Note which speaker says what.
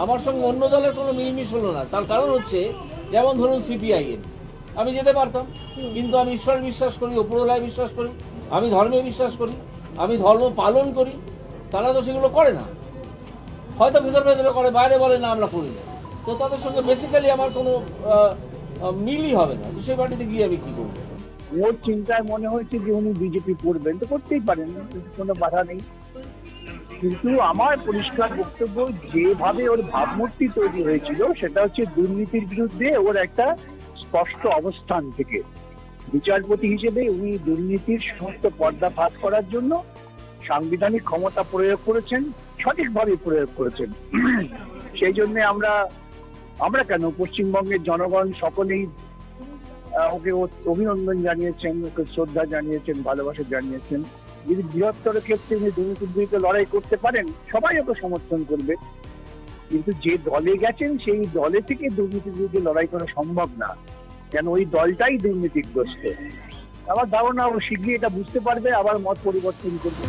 Speaker 1: আমার সঙ্গে অন্য দলের কোনো মিলমিশ হলো না। তার কারণ হচ্ছে, যেমন ধরুন সিপিআইএম, আমি যেতে পারতাম, কিন্তু আমি ঈশ্বরে বিশ্বাস করি, উপরওয়ালায় বিশ্বাস করি, আমি ধর্মে বিশ্বাস করি, আমি ধর্ম পালন করি। তারা তো সেগুলো করে না, হয়তো ভিতর ভেতরে করে, বাইরে বলে না আমরা করি না। তো তাদের সঙ্গে বেসিক্যালি আমার কোনো মিলই হবে না। তো সেই পার্টিতে গিয়ে আমি কি করবো?
Speaker 2: ওর চিন্তায় মনে হয়েছে যে উনি বিজেপি করবেন, তো করতেই পারেন, কোনো বাধা নেই। কিন্তু আমার পরিষ্কার বক্তব্য, যেভাবে ওর ভাবমূর্তি তৈরি হয়েছিল সেটা হচ্ছে দুর্নীতির বিরুদ্ধে ওর একটা স্পষ্ট অবস্থান থেকে। বিচারপতি হিসেবে উনি দুর্নীতির সমস্ত পর্দা ফাঁস করার জন্য সাংবিধানিক ক্ষমতা প্রয়োগ করেছেন, সঠিকভাবে প্রয়োগ করেছেন। সেই জন্য আমরা কেন, পশ্চিমবঙ্গের জনগণ সকলেই ওকে অভিনন্দন জানিয়েছেন, ওকে শ্রদ্ধা জানিয়েছেন, ভালোবাসা জানিয়েছেন। যদি বৃহত্তর ক্ষেত্রে উনি দুর্নীতির বিরুদ্ধে লড়াই করতে পারেন, সবাই ওকে সমর্থন করবে। কিন্তু যে দলে গেছেন সেই দলে থেকে দুর্নীতির বিরুদ্ধে লড়াই করা সম্ভব না, কেন ওই দলটাই দুর্নীতিগ্রস্ত। আমার ধারণা ও শীঘ্রই এটা বুঝতে পারবে, আবার মত পরিবর্তন করবে।